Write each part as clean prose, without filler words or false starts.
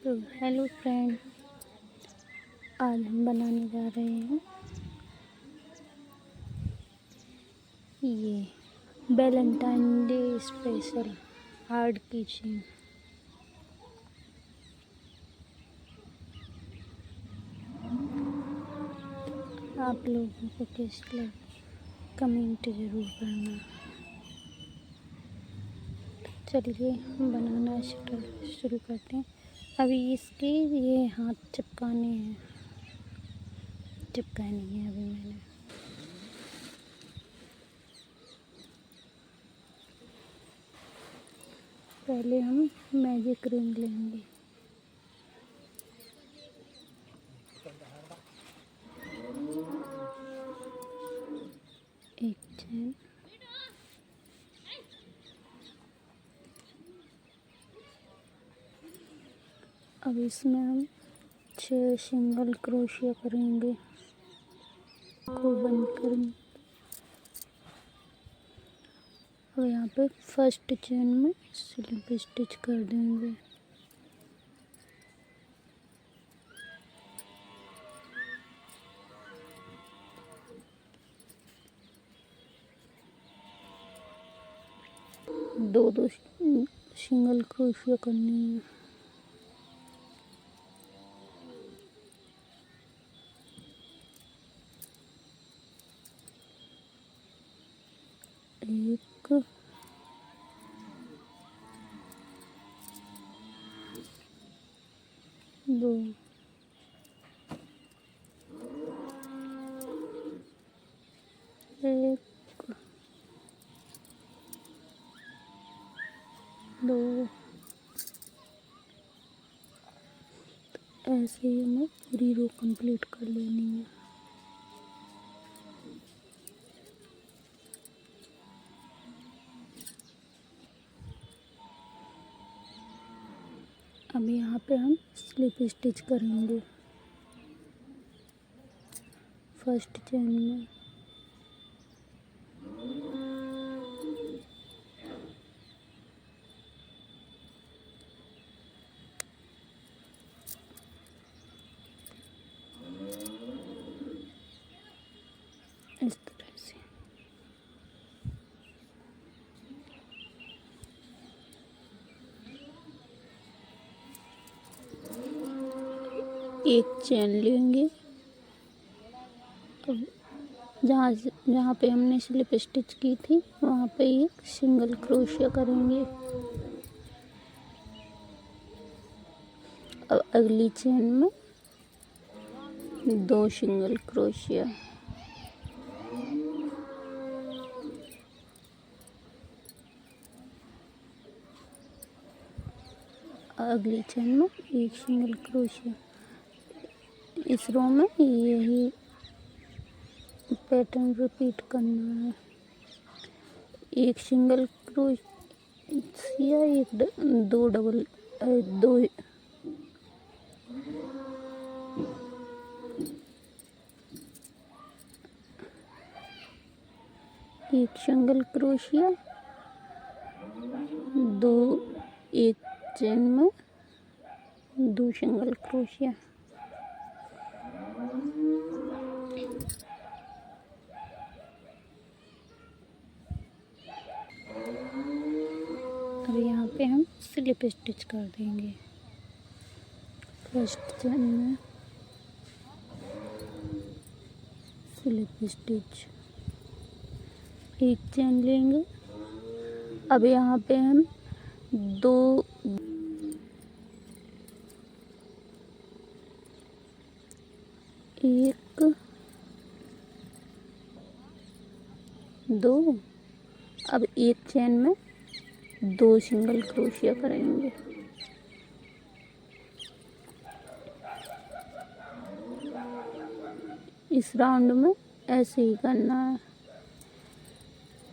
तो hello friend, आज हम बनाने जा रहे हैं ये वैलेंटाइन डे स्पेशल हार्ड की चेन। आप लोगों को कैसी लगी कमेंट ज़रूर करना। चलिए हम बनाना शुरू करते हैं। अभी इसके ये हाथ चिपकाने हैं, चिपकाए नहीं है अभी मैंने। पहले हम मैजिक रिंग लेंगे। एक चैन, अब इसमें हम 6 सिंगल क्रोशिया करेंगे को बंद करेंगे। और यहाँ पे फर्स्ट चेन में स्लिप स्टिच कर देंगे। दो सिंगल क्रोशिया करनी है। एक, दो, एक, दो, ऐसे ही हमें पूरी रो कंप्लीट कर लेनी है। अब यहाँ पे हम स्लिप स्टिच करेंगे फर्स्ट चेन में। इस तरह से एक चेन लेंगे। अब जहाँ पे हमने स्लिप स्टिच की थी वहाँ पे एक सिंगल क्रोशिया करेंगे। अब अगली चेन में 2 सिंगल क्रोशिया। अगली चेन में एक सिंगल क्रोशिया। इस रो में यही पैटर्न रिपीट करना है। एक सिंगल क्रोशिया, दो डबल, दो एक सिंगल क्रोशिया, दो, एक चेन में 2 सिंगल क्रोशिया। अब यहाँ पे हम स्लिप स्टिच कर देंगे फर्स्ट चेन में स्लिप स्टिच। एक चेन लेंगे। अब यहाँ पे हम 2 एक, 2, अब एक चेन में 2 सिंगल क्रोशिया करेंगे। इस राउंड में ऐसे ही करना है।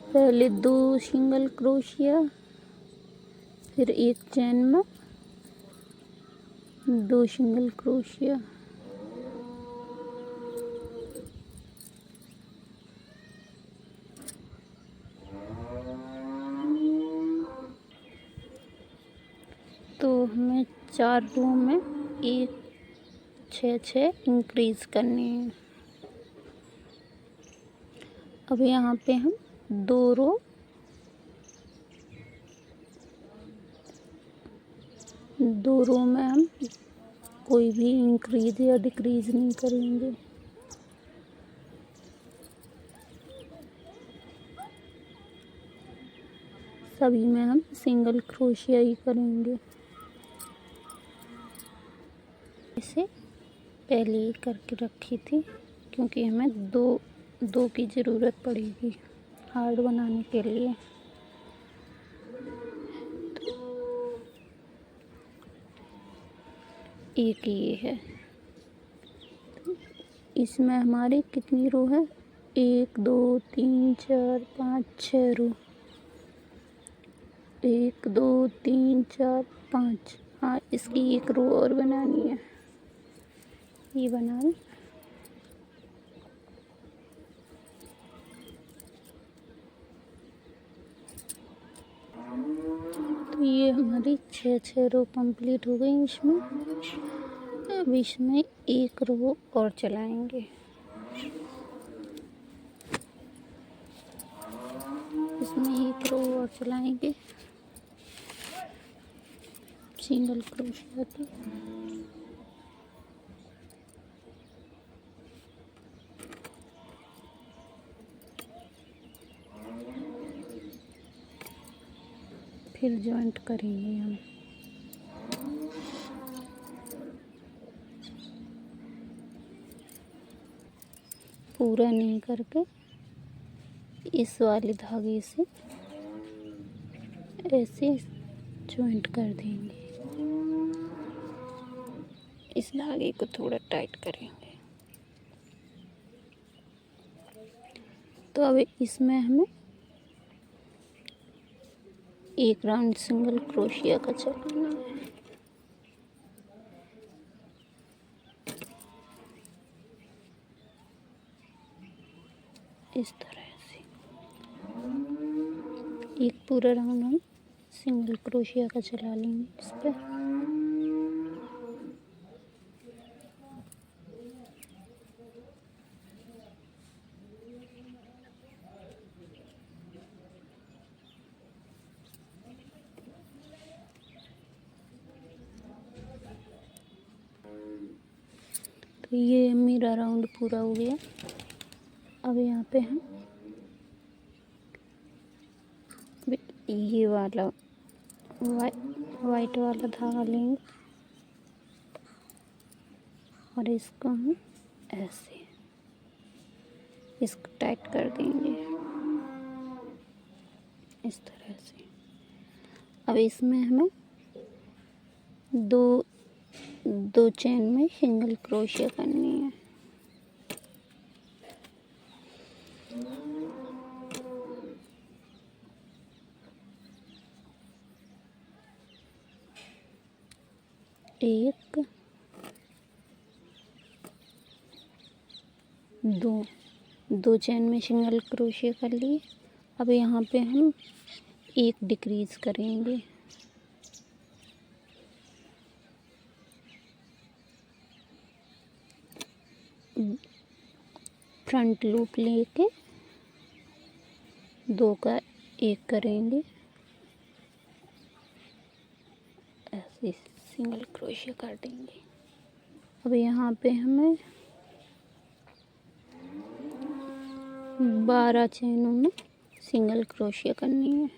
पहले 2 सिंगल क्रोशिया, फिर एक चेन में 2 सिंगल क्रोशिया। तो हमें 4 रो में एक 6 इंक्रीज करने हैं। अब यहाँ पे हम 2 रो में हम कोई भी इंक्रीज या डिक्रीज नहीं करेंगे। सभी में हम सिंगल क्रोशिया ही करेंगे। इसे पहले ही करके रखी थी क्योंकि हमें दो की ज़रूरत पड़ेगी हार्ड बनाने के लिए। एक ये है, इसमें हमारी कितनी रो है? 1 2 3 4 5 6 रो। 1 2 3 4 5। हाँ, इसकी एक रो और बनानी है। ये बना ली। तो ये हमारी 6 रो कंप्लीट हो गई इसमें। अब इसमें एक रो और चलाएंगे। इसमें एक रो और चलाएंगे सिंगल क्रोशिया की। फिर जॉइंट करेंगे हम। पूरा नहीं करके इस वाले धागे से ऐसे जॉइंट कर देंगे। इस धागे को थोड़ा टाइट करेंगे। तो अब इसमें हमें एक राउंड सिंगल क्रोशिया का चलाना है। इस तरह से एक पूरा राउंड हम सिंगल क्रोशिया का चला लेंगे इस पर। तो ये मेरा राउंड पूरा हो गया। अब यहाँ पे हम ये वाला वाइट वाला धागा लेंगे और इसको हम ऐसे इसको टाइट कर देंगे इस तरह से। अब इसमें हमें दो चेन में सिंगल क्रोशिया करनी है। एक दो चेन में सिंगल क्रोशिया कर लिए। अब यहाँ पे हम एक डिक्रीज करेंगे। फ्रंट लूप लेके 2 का 1 करेंगे। ऐसे सिंगल क्रोशिया कर देंगे। अब यहाँ पे हमें 12 चेनों में सिंगल क्रोशिया करनी है।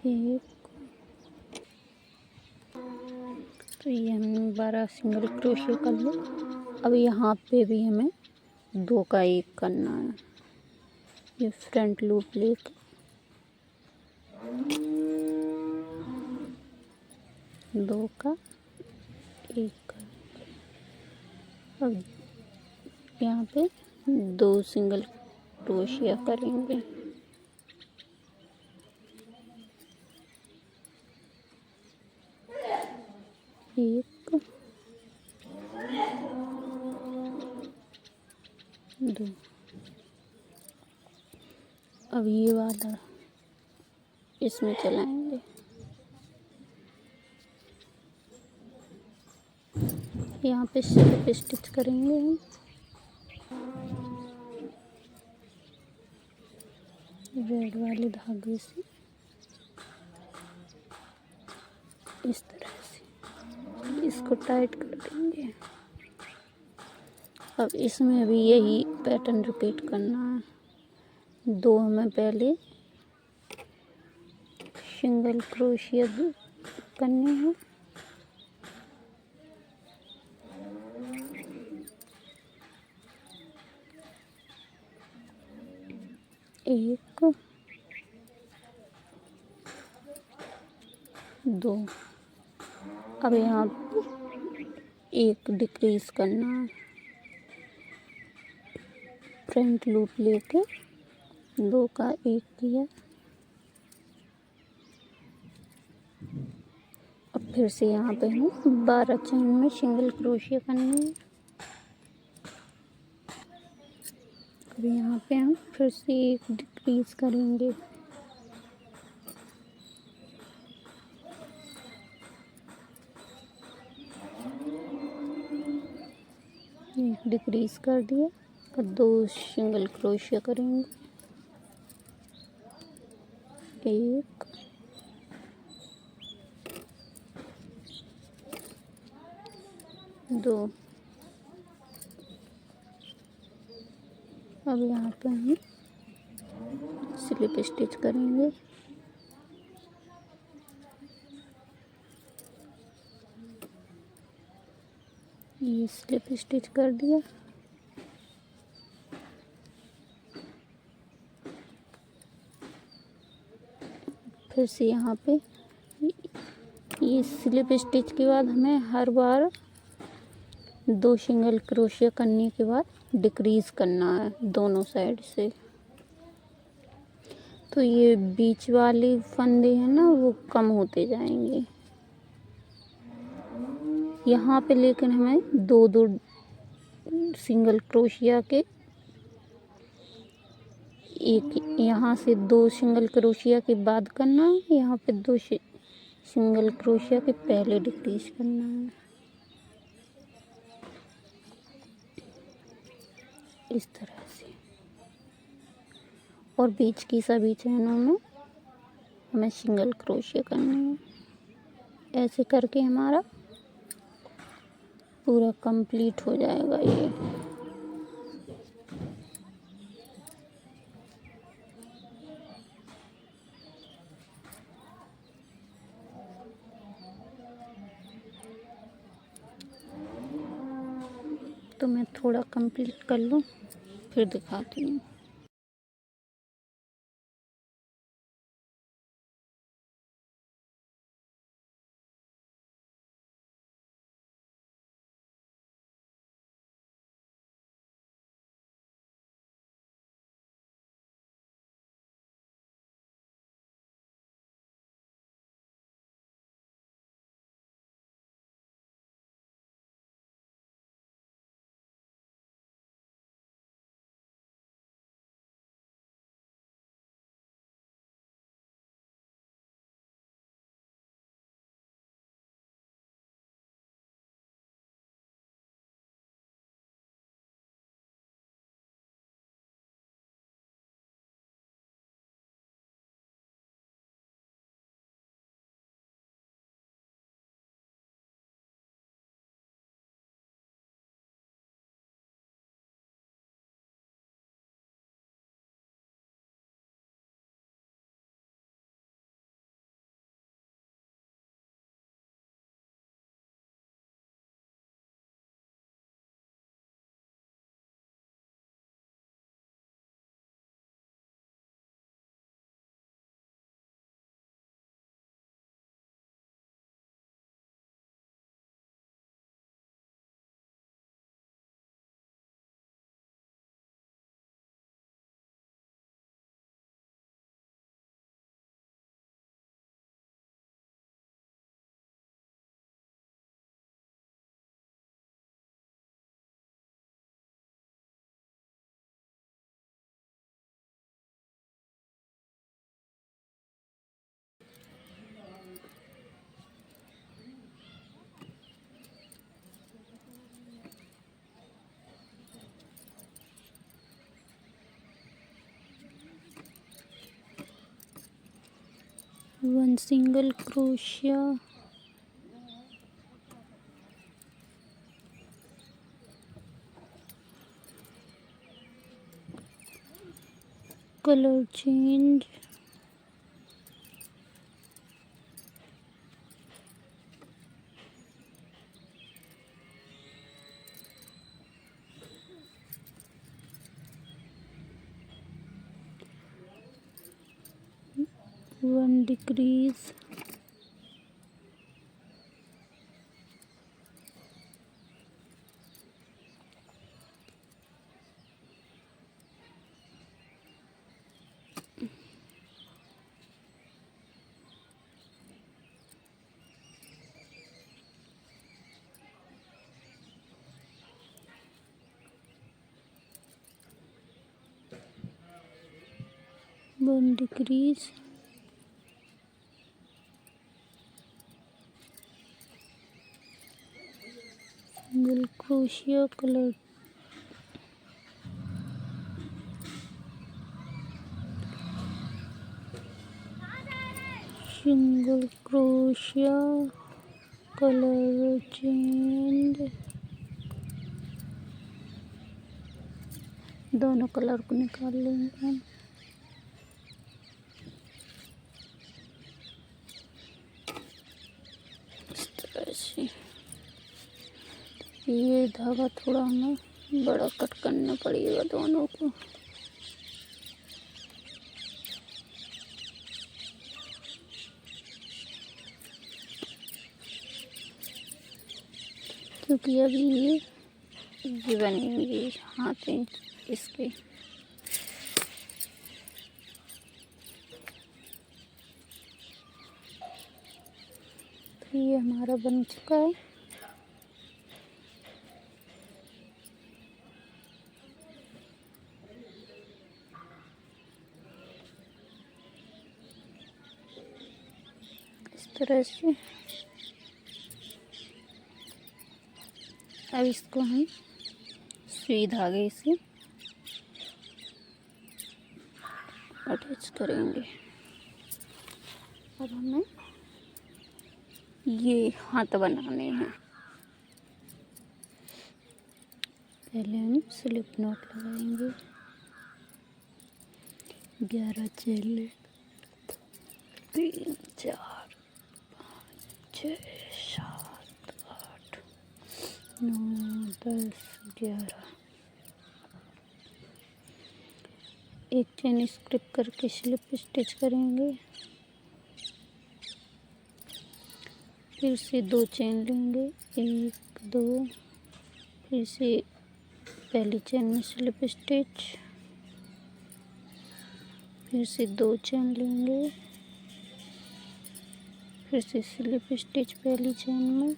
एक, तो ये हमने 12 सिंगल क्रोशिया कर लिया। अब यहाँ पे भी हमें 2 का 1 करना है। ये फ्रंट लूप लेकर 2 का 1 करेंगे। अब यहाँ पे 2 सिंगल क्रोशिया करेंगे। एक, दो। अब ये वाला इसमें चलाएंगे। यहाँ पे स्लिप स्टिच करेंगे हम। रेड वाले धागे से इस तरह से इसको टाइट कर देंगे। अब इसमें भी यही पैटर्न रिपीट करना है। दो हमें पहले सिंगल क्रोशिया करनी है। एक, दो। अब यहाँ एक डिक्रीज करना है। फ्रंट लूप लेके दो का एक किया। अब फिर से यहाँ पे हमें 12 चेन में सिंगल क्रोशिया करनी है। अब यहाँ पे हम फिर से एक डिक्रीज करेंगे। एक डिक्रीज कर दिया और दो सिंगल क्रोशिया करेंगे। एक, दो। अब यहाँ पे हम स्लिप स्टिच करेंगे। ये स्लिप स्टिच कर दिया। फिर से यहाँ पे ये स्लिप स्टिच के बाद हमें हर बार दो सिंगल क्रोशिया करने के बाद डिक्रीज करना है दोनों साइड से। तो ये बीच वाले फंदे हैं ना वो कम होते जाएंगे यहाँ पे, लेकिन हमें दो दो सिंगल क्रोशिया के एक यहाँ से दो सिंगल क्रोशिया के बाद करना है। यहाँ पे दो सिंगल क्रोशिया के पहले डिक्रीज करना है इस तरह से। और बीच की सभी चैनों में हमें सिंगल क्रोशिया करनी है। ऐसे करके हमारा पूरा कंप्लीट हो जाएगा ये। तो मैं थोड़ा कंप्लीट कर लूँ फिर दिखाती हूँ। 1 single crochet, color change, one decrease, one decrease, single crochet, color single crochet, color change, दोनों कलर को निकाल लेंगे हम। इस तरह से ये धागा थोड़ा हमें बड़ा कट करना पड़ेगा दोनों को। क्योंकि अभी ये बनेंगे हाथ इसके। तो ये हमारा बन चुका है। इस तरह से अब इसको हम सुई धागे से अटैच करेंगे। अब हमें ये हाथ बनाने हैं। पहले हम स्लिप नॉट लगाएंगे। 11 चेन, 3 4 5 6 7 8 9 10 11। एक चेन स्किप करके स्लिप स्टिच करेंगे। फिर से 2 चेन लेंगे, 1 2, फिर से पहली चेन में स्लिप स्टिच, फिर से 2 चेन लेंगे, फिर से स्लिप स्टिच पहली चेन में,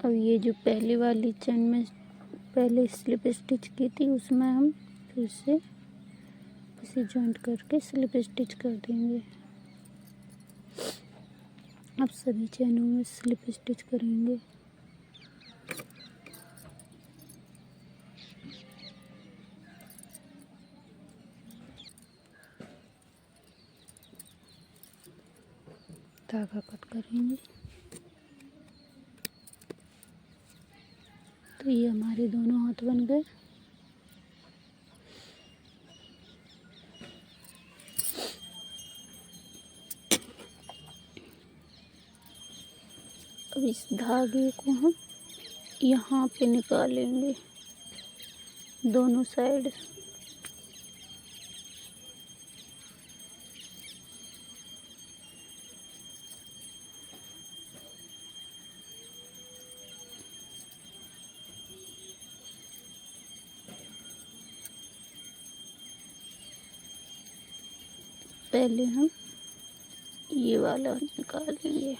अब ये जो पहली वाली चेन में पहले स्लिप स्टिच की थी उसमें हम फिर से इसे जॉइंट करके स्लिप स्टिच कर देंगे। अब सभी चेनों में स्लिप स्टिच करेंगे। धागा कट करेंगे। तो ये हमारे दोनों हाथ बन गए। अब इस धागे को हम यहाँ पे निकालेंगे दोनों साइड। पहले हम ये वाला निकालेंगे।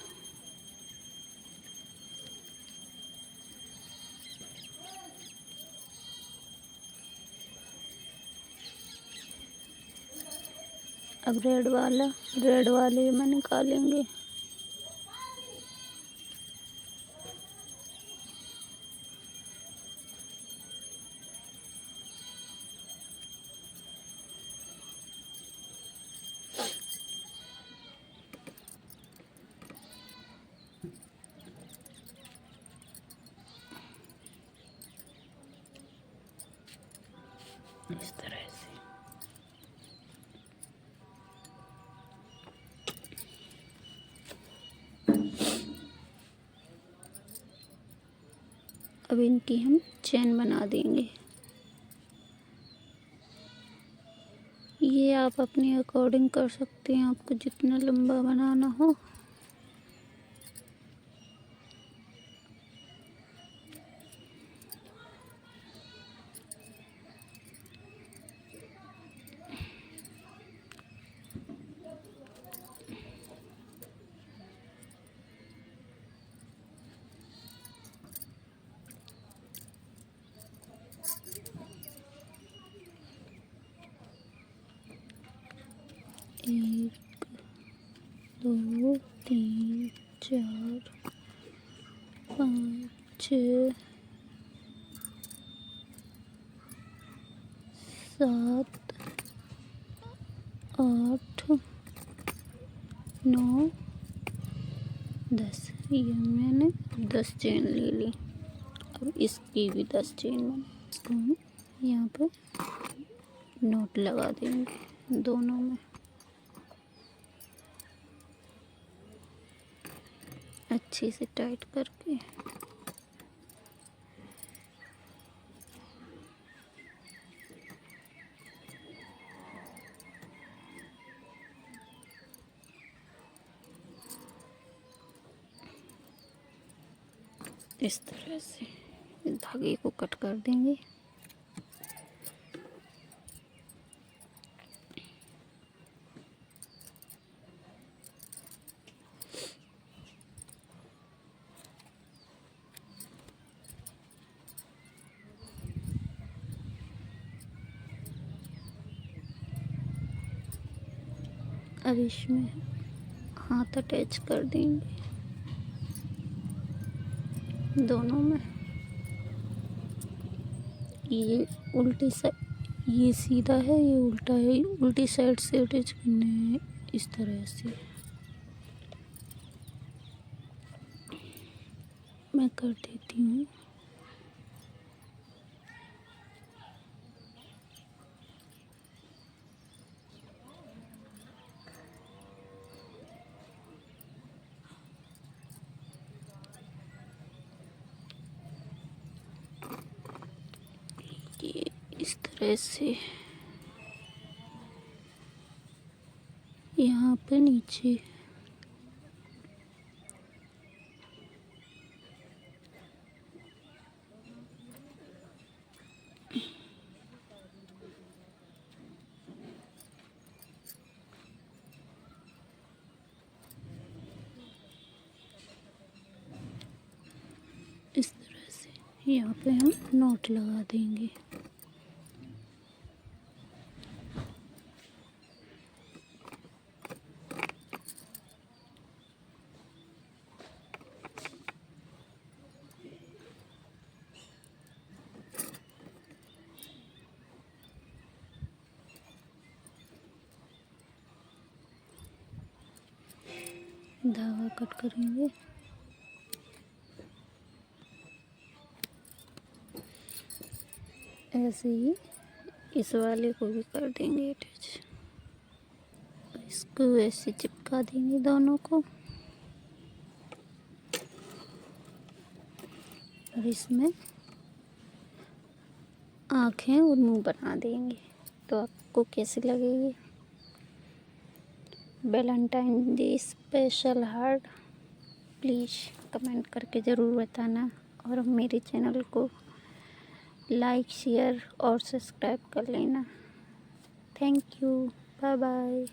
अब रेड वाले में निकालेंगे। इस तरह से। अब इनकी हम चेन बना देंगे। ये आप अपने अकॉर्डिंग कर सकते हैं, आपको जितना लंबा बनाना हो। एक, दो, तीन, चार, पाँच, छः, सात, आठ, 9, 10। ये मैंने 10 चेन ले ली। अब इसकी भी 10 चेन मैंने, इसको हम यहाँ पर नोट लगा देंगे दोनों में अच्छे से टाइट करके। इस तरह से धागे को कट कर देंगे। अब इसमें हाथ अटैच कर देंगे दोनों में। ये उल्टी साइड, ये सीधा है, ये उल्टा है, उल्टी साइड से अटैच करने हैं इस तरह से। मैं कर देती हूँ। ये इस तरह से यहाँ पे नीचे इस तरह से यहाँ पे हम नोट लगा देंगे। धागा कट करेंगे। ऐसे ही इस वाले को भी कर देंगे अटैच। इसको ऐसे चिपका देंगे दोनों को, और इसमें आँखें और मुंह बना देंगे। तो आपको कैसी लगेगी Valentine day special heart? Please comment करके ज़रूर बताना, और मेरे चैनल को लाइक, शेयर और सब्सक्राइब कर लेना। Thank you, bye bye.